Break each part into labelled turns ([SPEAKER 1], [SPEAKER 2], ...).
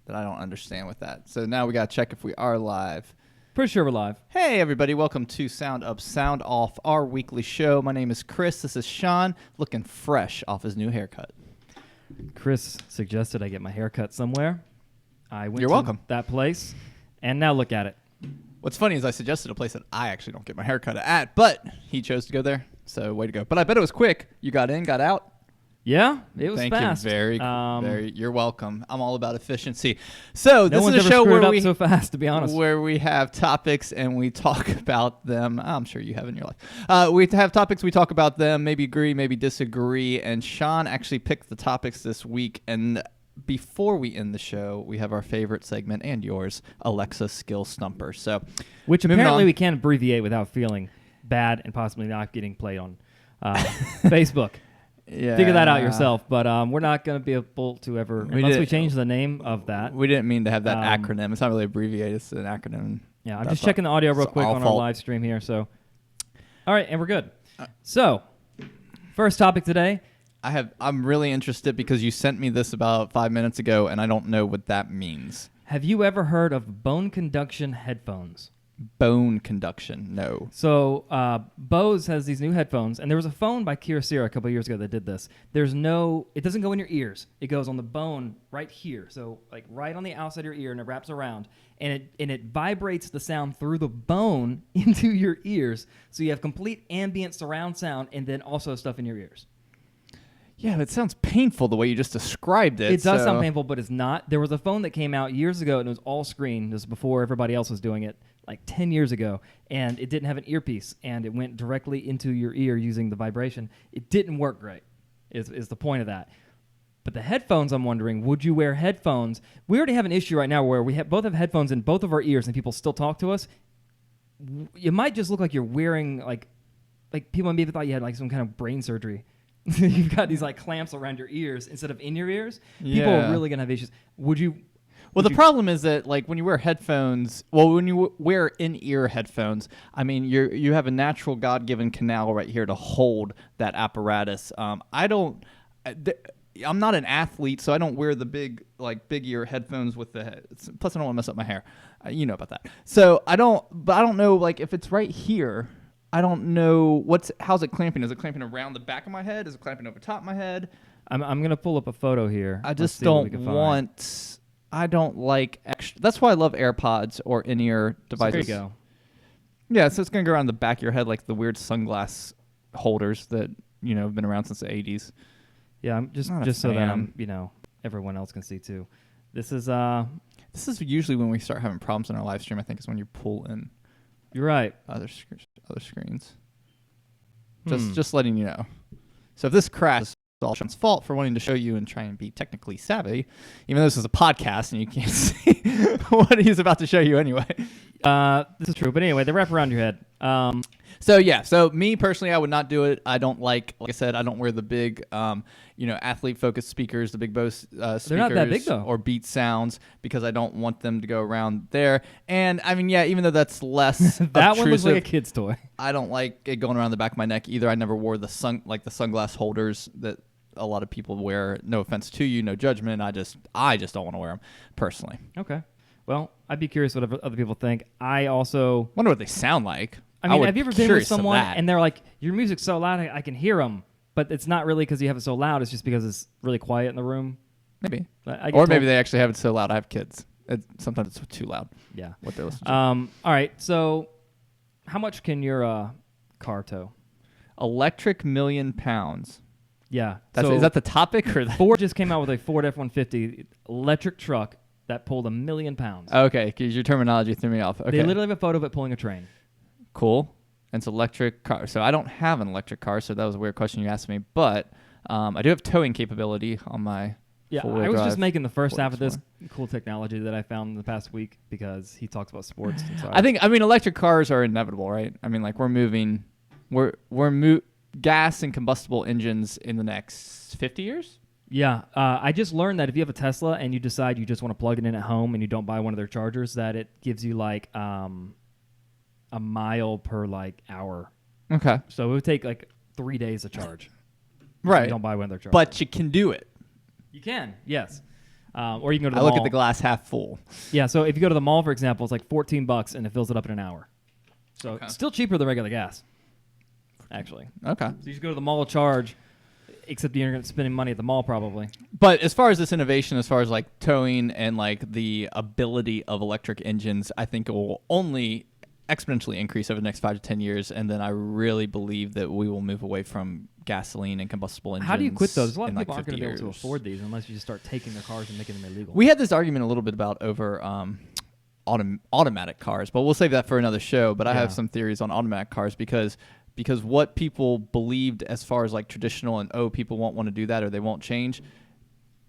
[SPEAKER 1] that I don't understand with that. So now we got to check if we are live.
[SPEAKER 2] Pretty sure we're live.
[SPEAKER 1] Hey, everybody. Welcome to Sound Up, Sound Off, our weekly show. My name is Chris. This is Sean, looking fresh off his new haircut.
[SPEAKER 2] Chris suggested I get my hair cut somewhere. I went
[SPEAKER 1] You're
[SPEAKER 2] to
[SPEAKER 1] welcome.
[SPEAKER 2] that place, and now look at it.
[SPEAKER 1] What's funny is I suggested a place that I actually don't get my haircut at, but he chose to go there, so way to go. But I bet it was quick. You got in, got out.
[SPEAKER 2] Yeah, it was
[SPEAKER 1] Thank
[SPEAKER 2] fast.
[SPEAKER 1] you very. You're welcome. I'm all about efficiency. So
[SPEAKER 2] No
[SPEAKER 1] this
[SPEAKER 2] one's
[SPEAKER 1] is a
[SPEAKER 2] ever
[SPEAKER 1] show
[SPEAKER 2] screwed
[SPEAKER 1] where
[SPEAKER 2] up
[SPEAKER 1] we
[SPEAKER 2] so fast, to be honest.
[SPEAKER 1] where we have topics and we talk about them. I'm sure you have in your life. We have topics, we talk about them, maybe agree, maybe disagree. And Sean actually picked the topics this week. And before we end the show, we have our favorite segment and yours, Alexa Skill Stumper. So,
[SPEAKER 2] Which
[SPEAKER 1] moving
[SPEAKER 2] apparently
[SPEAKER 1] on.
[SPEAKER 2] we can't abbreviate without feeling bad and possibly not getting played on Facebook.
[SPEAKER 1] Yeah.
[SPEAKER 2] Figure that out yourself. But we're not going to be able to ever, unless we change the name of that.
[SPEAKER 1] We didn't mean to have that acronym. It's not really abbreviated. It's an acronym.
[SPEAKER 2] Yeah, I'm just checking the audio real quick on our live stream here. So, all right, and we're good. So, first topic today.
[SPEAKER 1] I'm really interested because you sent me this about 5 minutes ago, and I don't know what that means.
[SPEAKER 2] Have you ever heard of bone conduction headphones?
[SPEAKER 1] Bone conduction, no.
[SPEAKER 2] So Bose has these new headphones, and there was a phone by Kyocera a couple of years ago that did this. It doesn't go in your ears. It goes on the bone right here, so like right on the outside of your ear, and it wraps around, and it vibrates the sound through the bone into your ears, so you have complete ambient surround sound, and then also stuff in your ears.
[SPEAKER 1] Yeah, it sounds painful the way you just described it.
[SPEAKER 2] It does sound painful, but it's not. There was a phone that came out years ago, and it was all screen. This was before everybody else was doing it, like 10 years ago, and it didn't have an earpiece, and it went directly into your ear using the vibration. It didn't work great, is the point of that. But the headphones, I'm wondering, would you wear headphones? We already have an issue right now where we both have headphones in both of our ears, and people still talk to us. You might just look like you're wearing, like people maybe thought you had like some kind of brain surgery. You've got these like clamps around your ears instead of in your ears. People are really going to have issues.
[SPEAKER 1] Well, the problem is that, like, when you wear headphones, when you wear in-ear headphones, I mean, you have a natural God-given canal right here to hold that apparatus. I'm not an athlete, so I don't wear the big ear headphones with the head. Plus, I don't want to mess up my hair. You know about that. So I don't know, like, if it's right here. I don't know how's it clamping. Is it clamping around the back of my head? Is it clamping over top of my head?
[SPEAKER 2] I'm gonna pull up a photo here.
[SPEAKER 1] I just don't want. I don't like extra. That's why I love AirPods or in-ear devices.
[SPEAKER 2] So there you go.
[SPEAKER 1] Yeah, so it's gonna go around the back of your head like the weird sunglass holders that have been around since the 80s.
[SPEAKER 2] Yeah, I'm just so that everyone else can see too. This is
[SPEAKER 1] usually when we start having problems in our live stream. I think is when you pull in.
[SPEAKER 2] You're right.
[SPEAKER 1] Other screens. Just letting you know. So if this crashes, it's all Sean's fault for wanting to show you and try and be technically savvy, even though this is a podcast and you can't see what he's about to show you anyway.
[SPEAKER 2] This is true. But anyway, they wrap around your head.
[SPEAKER 1] So me personally, I would not do it. I don't like I said, I don't wear the big, athlete-focused speakers, the big Bose speakers.
[SPEAKER 2] They're not that big, though.
[SPEAKER 1] Or Beat Sounds, because I don't want them to go around there. And, I mean, yeah, even though that's less
[SPEAKER 2] that one looks like a kid's toy.
[SPEAKER 1] I don't like it going around the back of my neck either. I never wore the sunglass holders that a lot of people wear. No offense to you, no judgment. I just don't want to wear them, personally.
[SPEAKER 2] Okay. Well, I'd be curious what other people think. I also
[SPEAKER 1] wonder what they sound like.
[SPEAKER 2] I mean, have you ever been with someone and they're like, your music's so loud I can hear them, but it's not really because you have it so loud. It's just because it's really quiet in the room.
[SPEAKER 1] Maybe. Or maybe they actually have it so loud. I have kids. Sometimes it's too loud.
[SPEAKER 2] Yeah.
[SPEAKER 1] What they're listening to.
[SPEAKER 2] All right. So how much can your car tow?
[SPEAKER 1] Electric £1 million.
[SPEAKER 2] Yeah.
[SPEAKER 1] Is that the topic? Or
[SPEAKER 2] Ford just came out with a Ford F-150 electric truck that pulled 1 million pounds.
[SPEAKER 1] Okay, because your terminology threw me off. Okay.
[SPEAKER 2] They literally have a photo of it pulling a train.
[SPEAKER 1] Cool. And it's electric car. So I don't have an electric car, so that was a weird question you asked me. But I do have towing capability on my
[SPEAKER 2] I was just making the first half of this cool technology that I found in the past week because he talks about sports. And so
[SPEAKER 1] I mean, electric cars are inevitable, right? I mean, like we're gas and combustible engines in the next 50 years?
[SPEAKER 2] Yeah. I just learned that if you have a Tesla and you decide you just want to plug it in at home and you don't buy one of their chargers, that it gives you like a mile per hour.
[SPEAKER 1] Okay.
[SPEAKER 2] So it would take 3 days to charge.
[SPEAKER 1] Right.
[SPEAKER 2] You don't buy one of their chargers.
[SPEAKER 1] But you can do it.
[SPEAKER 2] You can, yes. Or you can go to the
[SPEAKER 1] I
[SPEAKER 2] mall.
[SPEAKER 1] look at the glass half full.
[SPEAKER 2] Yeah, so if you go to the mall, for example, it's like $14 and it fills it up in an hour. So
[SPEAKER 1] Okay.
[SPEAKER 2] it's still cheaper than regular gas, actually.
[SPEAKER 1] Okay.
[SPEAKER 2] So you just go to the mall, charge, except you're going to spending money at the mall probably.
[SPEAKER 1] But as far as this innovation, as far as like towing and like the ability of electric engines, I think it will only exponentially increase over the next 5 to 10 years. And then I really believe that we will move away from gasoline and combustible engines.
[SPEAKER 2] How do you quit those? A lot of
[SPEAKER 1] in, like,
[SPEAKER 2] people aren't going to be able to
[SPEAKER 1] 50 years.
[SPEAKER 2] afford these unless you just start taking their cars and making them illegal.
[SPEAKER 1] We had this argument a little bit about over automatic cars, but we'll save that for another show. But I have some theories on automatic cars because what people believed as far as like traditional and people won't want to do that or they won't change.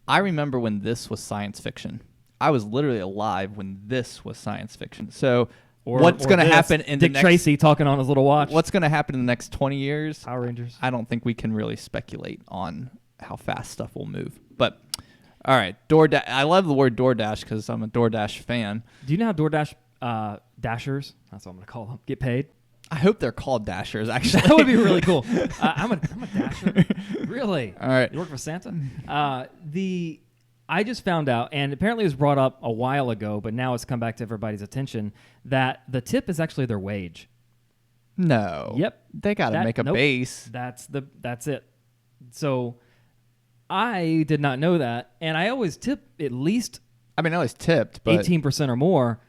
[SPEAKER 1] I remember when this was science fiction. I was literally alive when this was science fiction. So what's going to happen in
[SPEAKER 2] Dick
[SPEAKER 1] the next
[SPEAKER 2] Tracy talking on his little watch.
[SPEAKER 1] What's going to happen in the next 20 years?
[SPEAKER 2] Power Rangers.
[SPEAKER 1] I don't think we can really speculate on how fast stuff will move. But all right, DoorDash. I love the word DoorDash because I'm a DoorDash fan.
[SPEAKER 2] Do you know how DoorDash dashers, that's what I'm going to call them, get paid?
[SPEAKER 1] I hope they're called Dashers, actually.
[SPEAKER 2] That would be really cool. I'm a dasher. Really?
[SPEAKER 1] All right.
[SPEAKER 2] You work for Santa? I just found out, and apparently it was brought up a while ago, but now it's come back to everybody's attention, that the tip is actually their wage.
[SPEAKER 1] No.
[SPEAKER 2] Yep.
[SPEAKER 1] They got to make a base.
[SPEAKER 2] That's it. So I did not know that, and I always tip at least
[SPEAKER 1] I mean, I always tipped, but
[SPEAKER 2] 18% or more.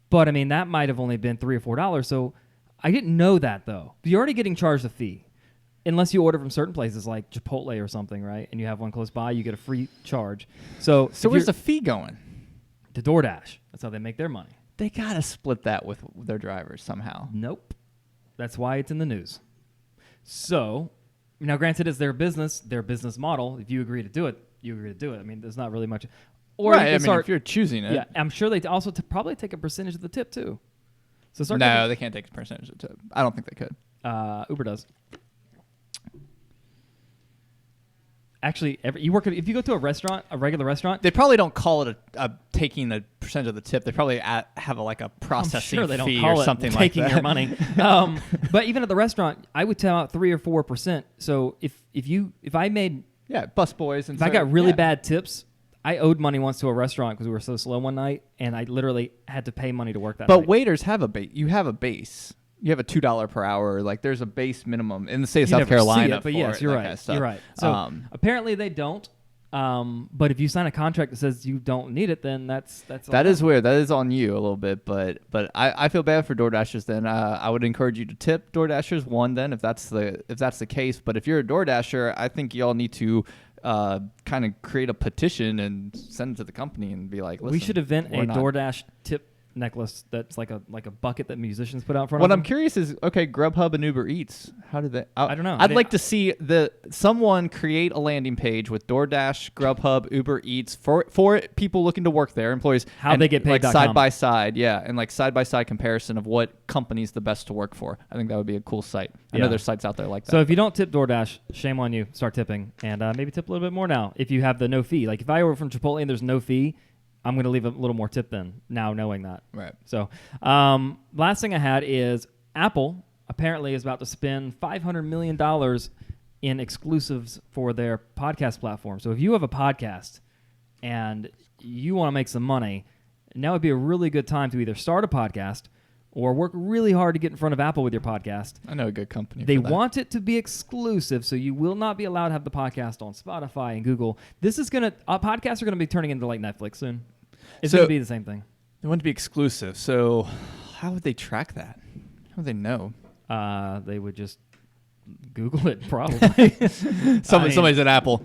[SPEAKER 2] But I mean, that might have only been $3 or $4. So I didn't know that though. You're already getting charged a fee. Unless you order from certain places like Chipotle or something, right? And you have one close by, you get a free charge. So
[SPEAKER 1] where's the fee going?
[SPEAKER 2] To DoorDash. That's how they make their money.
[SPEAKER 1] They got to split that with their drivers somehow.
[SPEAKER 2] Nope. That's why it's in the news. So, now granted, it's their business model. If you agree to do it, you agree to do it. I mean, there's not really much. Or
[SPEAKER 1] right, I mean, if you're choosing it.
[SPEAKER 2] Yeah, I'm sure they also probably take a percentage of the tip too. So
[SPEAKER 1] no, they can't take a percentage of the tip. I don't think they could.
[SPEAKER 2] Uber does. Actually, if you go to a restaurant, a regular restaurant,
[SPEAKER 1] they probably don't call it a taking a percentage of the tip. They probably have a processing
[SPEAKER 2] they don't
[SPEAKER 1] fee
[SPEAKER 2] call
[SPEAKER 1] or
[SPEAKER 2] it
[SPEAKER 1] something like
[SPEAKER 2] taking
[SPEAKER 1] that.
[SPEAKER 2] your money. But even at the restaurant, I would tell out 3 or 4%. So if I made
[SPEAKER 1] bus boys and
[SPEAKER 2] if I got really bad tips, I owed money once to a restaurant because we were so slow one night, and I literally had to pay money to work that night.
[SPEAKER 1] But waiters have a base. You have a base. You have a $2 per hour. Like there's a base minimum in the state of South Carolina.
[SPEAKER 2] But yes, you're right. You're right. So apparently they don't. But if you sign a contract that says you don't need it, then that is
[SPEAKER 1] weird. That is on you a little bit. But I feel bad for DoorDashers. Then I would encourage you to tip DoorDashers one. Then if that's the case. But if you're a DoorDasher, I think y'all need to kind of create a petition and send it to the company and be like, listen,
[SPEAKER 2] we should invent a DoorDash tip necklace that's like a bucket that musicians put out in front of
[SPEAKER 1] What
[SPEAKER 2] them.
[SPEAKER 1] I'm curious is, okay, Grubhub and Uber Eats, how did they?
[SPEAKER 2] I don't know.
[SPEAKER 1] I'd like to see someone create a landing page with DoorDash, Grubhub, Uber Eats for people looking to work there, employees.
[SPEAKER 2] How they get paid.
[SPEAKER 1] Like side by side, and like side by side comparison of what company's the best to work for. I think that would be a cool site. I know there's sites out there like that.
[SPEAKER 2] So if you don't tip DoorDash, shame on you. Start tipping, and maybe tip a little bit more now if you have the no fee. Like if I order from Chipotle and there's no fee, I'm going to leave a little more tip then, now knowing that.
[SPEAKER 1] Right.
[SPEAKER 2] So last thing I had is Apple apparently is about to spend $500 million in exclusives for their podcast platform. So if you have a podcast and you want to make some money, now would be a really good time to either start a podcast or work really hard to get in front of Apple with your podcast.
[SPEAKER 1] I know a good company.
[SPEAKER 2] They want it to be exclusive, so you will not be allowed to have the podcast on Spotify and Google. Podcasts are going to be turning into like Netflix soon. It's going to be the same thing.
[SPEAKER 1] They want to be exclusive, so how would they track that? How would they know?
[SPEAKER 2] They would just Google it, probably.
[SPEAKER 1] Somebody's at Apple.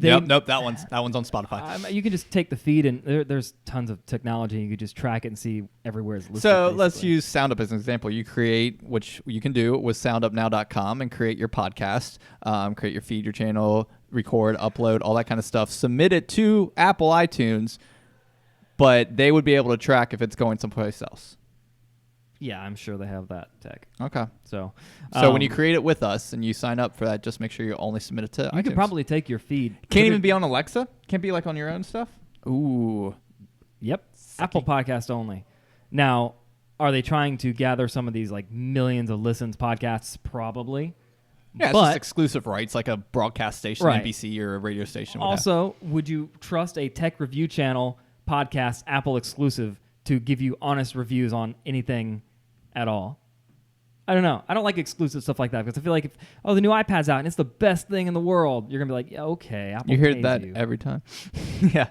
[SPEAKER 1] Nope. That one's on Spotify.
[SPEAKER 2] You can just take the feed, and there's tons of technology. You can just track it and see everywhere it's listed.
[SPEAKER 1] So let's use SoundUp as an example. You create, which you can do with SoundUpNow.com, and create your podcast, create your feed, your channel, record, upload, all that kind of stuff. Submit it to Apple iTunes, but they would be able to track if it's going someplace else.
[SPEAKER 2] Yeah, I'm sure they have that tech.
[SPEAKER 1] Okay.
[SPEAKER 2] So
[SPEAKER 1] when you create it with us and you sign up for that, just make sure you only submit it to iTunes.
[SPEAKER 2] You could probably take your feed.
[SPEAKER 1] Can't even be on Alexa? Can't be like on your own stuff? Ooh.
[SPEAKER 2] Yep. Apple Podcast only. Now, are they trying to gather some of these like millions of listens podcasts? Probably.
[SPEAKER 1] Yeah, it's
[SPEAKER 2] but
[SPEAKER 1] just exclusive rights, like a broadcast station,
[SPEAKER 2] Right.
[SPEAKER 1] NBC or a radio station. Would have.
[SPEAKER 2] also, would you trust a tech review channel podcast, Apple exclusive, to give you honest reviews on anything at all? I don't know. I don't like exclusive stuff like that because I feel like if the new iPad's out and it's the best thing in the world, you're gonna be like, yeah, okay, Apple.
[SPEAKER 1] You hear
[SPEAKER 2] pays
[SPEAKER 1] that
[SPEAKER 2] you.
[SPEAKER 1] every time. Yeah.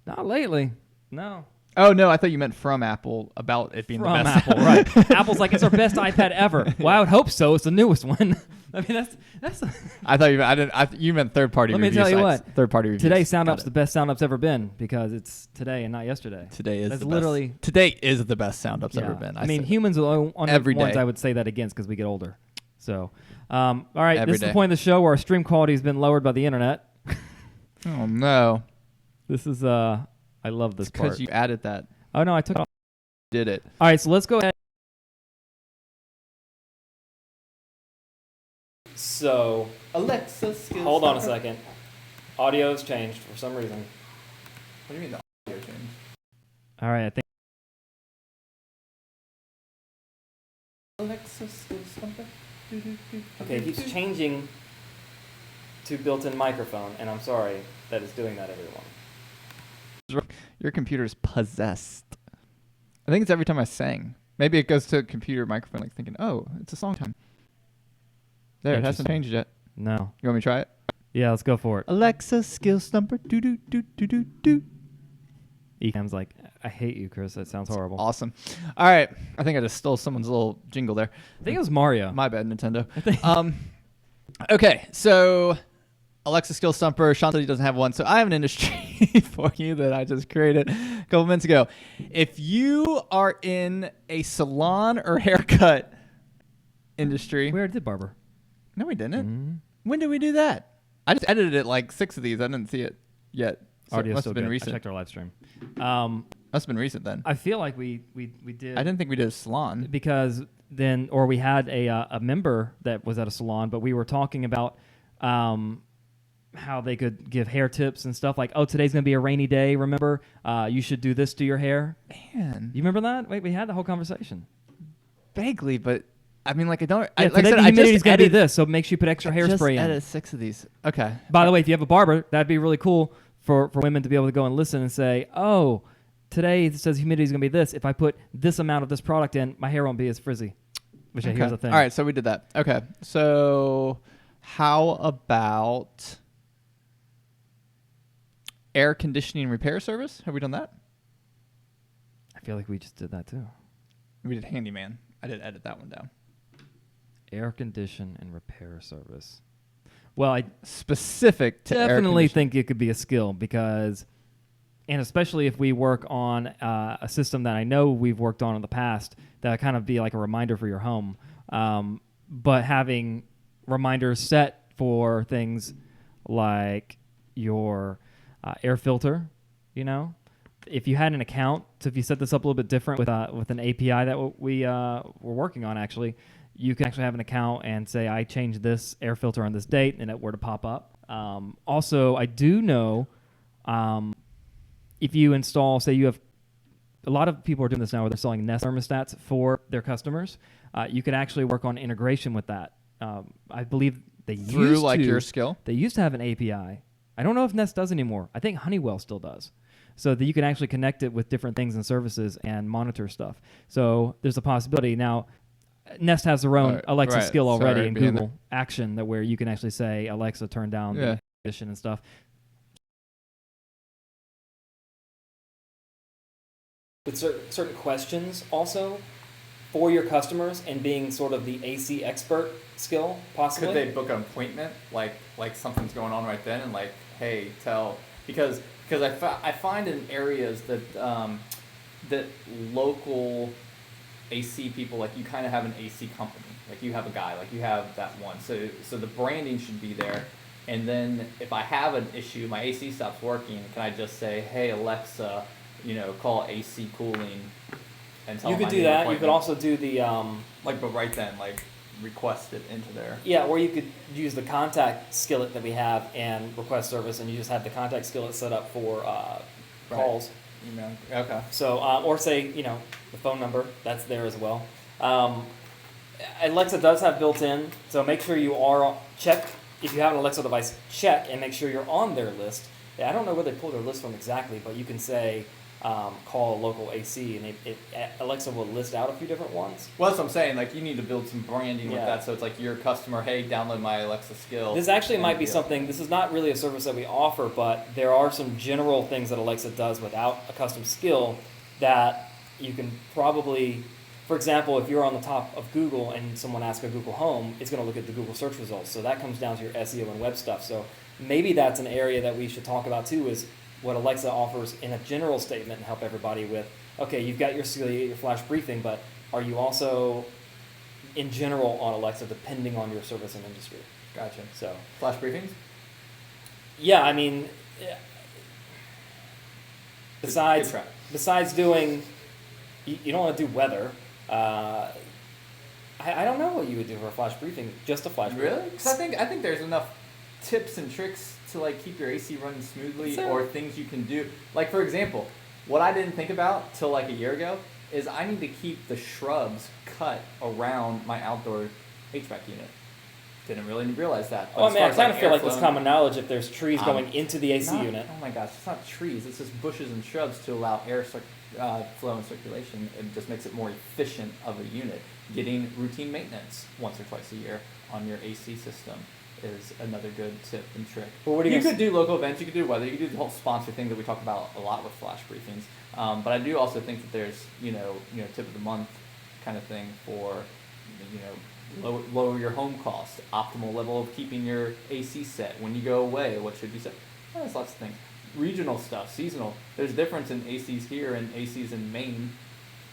[SPEAKER 2] Not lately. No.
[SPEAKER 1] Oh no, I thought you meant from Apple about it being
[SPEAKER 2] From
[SPEAKER 1] the best.
[SPEAKER 2] Apple, right? Apple's like, it's our best iPad ever. Well, I would hope so. It's the newest one. I mean, that's.
[SPEAKER 1] I thought you. You meant third party.
[SPEAKER 2] Let me tell you what.
[SPEAKER 1] Third party reviews.
[SPEAKER 2] Today, SoundUp's the best SoundUp's ever been because it's today and not yesterday.
[SPEAKER 1] Today is
[SPEAKER 2] That's
[SPEAKER 1] the
[SPEAKER 2] literally
[SPEAKER 1] best. Today is the best SoundUp's
[SPEAKER 2] yeah.
[SPEAKER 1] ever been.
[SPEAKER 2] I mean, humans are the only
[SPEAKER 1] every
[SPEAKER 2] ones
[SPEAKER 1] day.
[SPEAKER 2] I would say that against because we get older. So, all right,
[SPEAKER 1] Every
[SPEAKER 2] this is
[SPEAKER 1] day.
[SPEAKER 2] the point of the show where our stream quality has been lowered by the internet.
[SPEAKER 1] Oh no.
[SPEAKER 2] This is I love this part.
[SPEAKER 1] Because you added that.
[SPEAKER 2] Oh no, I took it off.
[SPEAKER 1] Did it?
[SPEAKER 2] All right, so let's go ahead. So,
[SPEAKER 1] Alexa.
[SPEAKER 2] hold on a second. Audio's changed for some reason.
[SPEAKER 1] What do you mean the audio change?
[SPEAKER 2] All right, I think.
[SPEAKER 1] Alexa skill stumper.
[SPEAKER 2] Okay, it keeps changing to built-in microphone, and I'm sorry that it's doing that, everyone.
[SPEAKER 1] Your computer's possessed. I think it's every time I sang. Maybe it goes to a computer microphone, like thinking, "Oh, it's a song time." There, it hasn't changed yet.
[SPEAKER 2] No.
[SPEAKER 1] You want me to try it?
[SPEAKER 2] Yeah, let's go for it.
[SPEAKER 1] Alexa skill stumper. Do do do do do do.
[SPEAKER 2] Ecam's like, I hate you, Chris. That sounds horrible.
[SPEAKER 1] Awesome. All right, I think I just stole someone's little jingle there.
[SPEAKER 2] I think it was Mario.
[SPEAKER 1] My bad, Nintendo. Okay, so Alexa skill stumper. Shanti doesn't have one, so I have an industry for you that I just created a couple minutes ago. If you are in a salon or haircut industry,
[SPEAKER 2] Where did Barber?
[SPEAKER 1] no, we didn't.
[SPEAKER 2] Mm-hmm.
[SPEAKER 1] When did we do that? I just edited it like 6 of these. I didn't see it yet. So it
[SPEAKER 2] Audio's
[SPEAKER 1] must
[SPEAKER 2] still
[SPEAKER 1] have been
[SPEAKER 2] good.
[SPEAKER 1] recent.
[SPEAKER 2] I checked our live stream.
[SPEAKER 1] Must have been recent then.
[SPEAKER 2] I feel like we did.
[SPEAKER 1] I didn't think we did a salon.
[SPEAKER 2] Because then, or we had a member that was at a salon, but we were talking about how they could give hair tips and stuff like, oh, today's going to be a rainy day. Remember, you should do this to your hair.
[SPEAKER 1] Man,
[SPEAKER 2] You remember that? Wait, we had the whole conversation.
[SPEAKER 1] vaguely, but I mean, like I don't.
[SPEAKER 2] Yeah,
[SPEAKER 1] I, like
[SPEAKER 2] today
[SPEAKER 1] I said,
[SPEAKER 2] the
[SPEAKER 1] I
[SPEAKER 2] humidity's
[SPEAKER 1] just
[SPEAKER 2] going to be
[SPEAKER 1] edited.
[SPEAKER 2] this, so make sure you put extra hairspray in.
[SPEAKER 1] Edit 6 of these. Okay.
[SPEAKER 2] By the way, if you have a barber, that'd be really cool for women to be able to go and listen and say, oh, today it says humidity is going to be this. If I put this amount of this product in, my hair won't be as frizzy. Which I hear is a thing.
[SPEAKER 1] All right, so we did that. Okay, so how about air conditioning repair service? Have we done that?
[SPEAKER 2] I feel like we just did that too.
[SPEAKER 1] We did handyman. I did edit that one down.
[SPEAKER 2] Air condition and repair service. Well, I
[SPEAKER 1] Specific to air
[SPEAKER 2] definitely
[SPEAKER 1] conditioning.
[SPEAKER 2] think it could be a skill because, and especially if we work on a system that I know we've worked on in the past, that kind of be like a reminder for your home. But having reminders set for things like your air filter, you know, if you had an account, so if you set this up a little bit different with an API that we're working on actually, you can actually have an account and say, I changed this air filter on this date, and it were to pop up. Also, I do know if you install, say you have, a lot of people are doing this now where they're selling Nest thermostats for their customers. You could actually work on integration with that. I believe they
[SPEAKER 1] Through
[SPEAKER 2] used
[SPEAKER 1] like
[SPEAKER 2] to,
[SPEAKER 1] your skill?
[SPEAKER 2] They used to have an API. I don't know if Nest does anymore. I think Honeywell still does. So that you can actually connect it with different things and services and monitor stuff. So there's a possibility. Now, Nest has their own Alexa skill already in Google Action that where you can actually say, Alexa, turn down the air condition and stuff. With certain questions also for your customers and being sort of the AC expert skill, possibly.
[SPEAKER 1] Could they book an appointment, like something's going on right then, and like, hey, tell because I find in areas that that local AC people, like you kind of have an AC company, like you have a guy, like you have that one. So the branding should be there, and then if I have an issue, my AC stops working, can I just say, hey Alexa, call AC cooling, and tell
[SPEAKER 2] You
[SPEAKER 1] them
[SPEAKER 2] could
[SPEAKER 1] I
[SPEAKER 2] do
[SPEAKER 1] need an
[SPEAKER 2] that. You could
[SPEAKER 1] appointment?
[SPEAKER 2] also do the
[SPEAKER 1] But right then, like request it into there.
[SPEAKER 2] yeah, or you could use the contact skillet that we have and request service, and you just have the contact skillet set up for calls.
[SPEAKER 1] Email. Okay.
[SPEAKER 2] So, or say, the phone number, that's there as well. Alexa does have built-in, so make sure you are check if you have an Alexa device. Check and make sure you're on their list. I don't know where they pull their list from exactly, but you can say call a local AC, and Alexa will list out a few different ones.
[SPEAKER 1] Well, that's what I'm saying. Like, you need to build some branding with that, so it's like your customer, hey, download my Alexa skill.
[SPEAKER 2] This actually might be something. This is not really a service that we offer, but there are some general things that Alexa does without a custom skill that you can probably. For example, if you're on the top of Google and someone asks a Google Home, it's going to look at the Google search results. So that comes down to your SEO and web stuff. So maybe that's an area that we should talk about too, is what Alexa offers in a general statement and help everybody with, okay, you've got your skill, you get your flash briefing, but are you also in general on Alexa depending on your service and industry?
[SPEAKER 1] Gotcha.
[SPEAKER 2] So
[SPEAKER 1] flash briefings?
[SPEAKER 2] Yeah, I mean, besides doing, you don't want to do weather. I don't know what you would do for a flash briefing. Just a flash briefing.
[SPEAKER 1] Really? Because I think there's enough tips and tricks to like keep your AC running smoothly, or things you can do. Like, for example, what I didn't think about till like a year ago is I need to keep the shrubs cut around my outdoor HVAC unit. Didn't really realize that.
[SPEAKER 2] But I kind of feel like it's common knowledge if there's trees going into the AC unit.
[SPEAKER 1] Oh my gosh, it's not trees. It's just bushes and shrubs to allow air flow and circulation. It just makes it more efficient of a unit. Getting routine maintenance once or twice a year on your AC system is another good tip and trick.
[SPEAKER 2] Well,
[SPEAKER 1] you could do local events, you could do weather, you could do the whole sponsor thing that we talk about a lot with flash briefings. But I do also think that there's tip of the month kind of thing for lower your home cost, optimal level of keeping your AC set. When you go away, what should be set? There's lots of things. Regional stuff, seasonal. There's a difference in ACs here and ACs in Maine,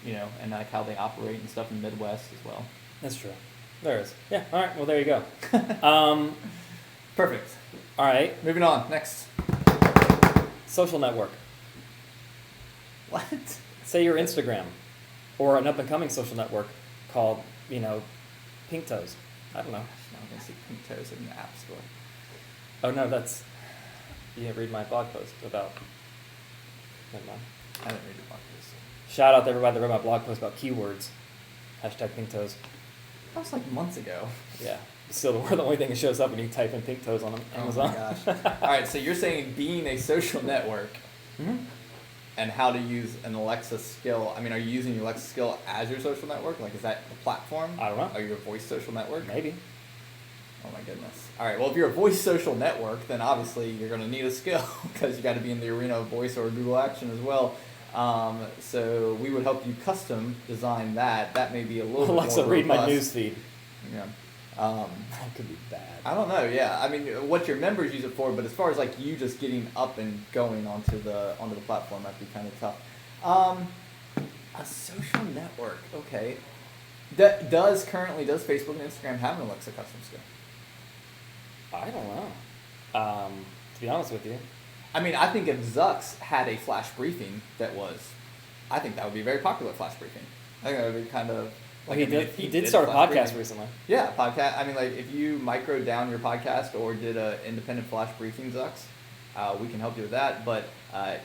[SPEAKER 1] and like how they operate and stuff in the Midwest as well.
[SPEAKER 2] That's true. There is. Yeah. All right. Well, there you go.
[SPEAKER 1] Perfect.
[SPEAKER 2] All right.
[SPEAKER 1] Moving on. Next.
[SPEAKER 2] Social network.
[SPEAKER 1] What?
[SPEAKER 2] Say your Instagram, or an up-and-coming social network called, Pink Toes. I don't know.
[SPEAKER 1] I'm going to see Pink Toes in the App Store.
[SPEAKER 2] Oh, no, you didn't read my blog post about... Never mind.
[SPEAKER 1] I didn't read the blog post.
[SPEAKER 2] Shout out to everybody that read my blog post about keywords. #Pink Toes.
[SPEAKER 1] That was like months ago.
[SPEAKER 2] Yeah. Still, we're the only thing that shows up when you type in Pink Toes on Amazon.
[SPEAKER 1] Oh my gosh. All right, so you're saying being a social network and how to use an Alexa skill. I mean, are you using your Alexa skill as your social network? Like, is that the platform?
[SPEAKER 2] I don't know.
[SPEAKER 1] Are you a voice social network?
[SPEAKER 2] Maybe.
[SPEAKER 1] Oh my goodness. All right, well, if you're a voice social network, then obviously you're going to need a skill because you got to be in the arena of voice or Google Action as well. So we would help you custom design that. That may be a little
[SPEAKER 2] Alexa,
[SPEAKER 1] bit more
[SPEAKER 2] read my
[SPEAKER 1] robust.
[SPEAKER 2] news feed.
[SPEAKER 1] Yeah.
[SPEAKER 2] That could be bad.
[SPEAKER 1] I don't know. Yeah, I mean, what your members use it for, but as far as like you just getting up and going onto the platform, might be kind of tough. A social network. Okay. Does Facebook and Instagram have an Alexa custom skill?
[SPEAKER 2] I don't know. To be honest with you.
[SPEAKER 1] I mean, I think if Zucks had a flash briefing I think that would be a very popular flash briefing. I think that would be kind of like
[SPEAKER 2] he did start a podcast recently.
[SPEAKER 1] Yeah, podcast. I mean, like if you micro down your podcast or did a independent flash briefing, Zucks, we can help you with that. But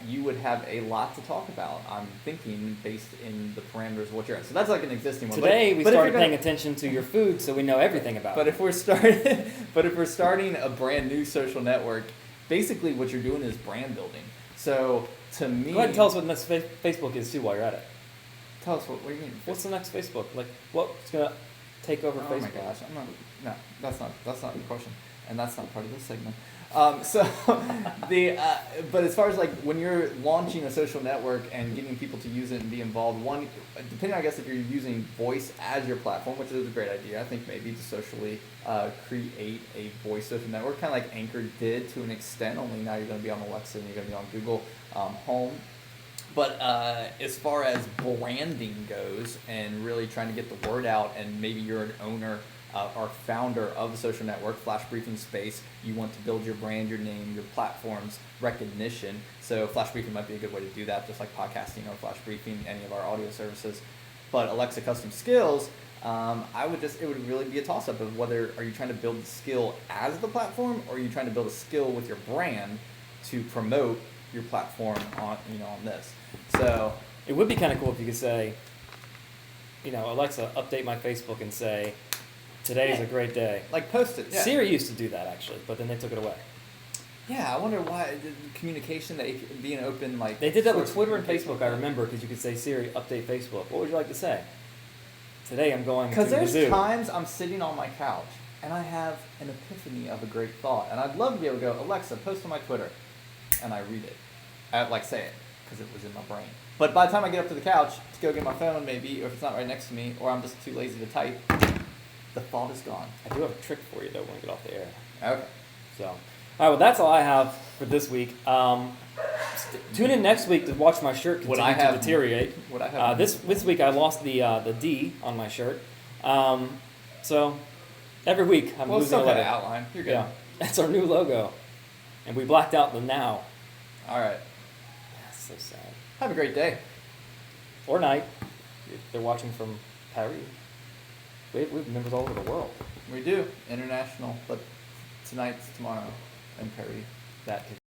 [SPEAKER 1] you would have a lot to talk about. I'm thinking based in the parameters of what you're at. So that's like an existing one.
[SPEAKER 2] Today we started paying attention to your food, so we know everything about it.
[SPEAKER 1] But if we're starting a brand new social network, basically what you're doing is brand building. So to me,
[SPEAKER 2] go ahead and tell us what next Facebook is too while you're at it.
[SPEAKER 1] Tell us what do you mean?
[SPEAKER 2] What's the next Facebook? Like what's gonna take over Facebook?
[SPEAKER 1] Oh my gosh, that's not the question, and that's not part of this segment. But as far as like when you're launching a social network and getting people to use it and be involved, one, depending I guess if you're using voice as your platform, which is a great idea, I think maybe to socially create a voice social network, kind of like Anchor did to an extent, only now you're going to be on Alexa and you're going to be on Google Home. But as far as branding goes and really trying to get the word out, and maybe you're an owner or founder of the social network, Flash Briefing Space, you want to build your brand, your name, your platform's recognition. So Flash Briefing might be a good way to do that, just like podcasting or Flash Briefing, any of our audio services. But Alexa Custom Skills, it would really be a toss-up of whether are you trying to build the skill as the platform, or are you trying to build a skill with your brand to promote your platform on this. So
[SPEAKER 2] it would be kind of cool if you could say, Alexa, update my Facebook and say, today is a great day.
[SPEAKER 1] Like post it. Yeah.
[SPEAKER 2] Siri used to do that actually, but then they took it away.
[SPEAKER 1] Yeah, I wonder why the communication that being open like.
[SPEAKER 2] They did that with Twitter and Facebook. I remember because you could say, Siri, update Facebook. What would you like to say? Today I'm going to the zoo.
[SPEAKER 1] Because there's times I'm sitting on my couch and I have an epiphany of a great thought, and I'd love to be able to go, Alexa, post on my Twitter, and I read it. I'd like say it because it was in my brain. But by the time I get up to the couch to go get my phone, maybe, or if it's not right next to me, or I'm just too lazy to type, the thought is gone.
[SPEAKER 2] I do have a trick for you though when we get off the air.
[SPEAKER 1] Okay.
[SPEAKER 2] So, all right. Well, that's all I have for this week. Tune in next week to watch my shirt continue to deteriorate.
[SPEAKER 1] What I have
[SPEAKER 2] this week I lost the D on my shirt. So every week I'm losing a letter.
[SPEAKER 1] Outline. You're good.
[SPEAKER 2] Yeah, that's our new logo, and we blacked out the now.
[SPEAKER 1] All right.
[SPEAKER 2] That's so sad.
[SPEAKER 1] Have a great day.
[SPEAKER 2] Or night. If they're watching from Paris. We have members all over the world.
[SPEAKER 1] We do. International, but tonight's tomorrow in Paris.
[SPEAKER 2] That could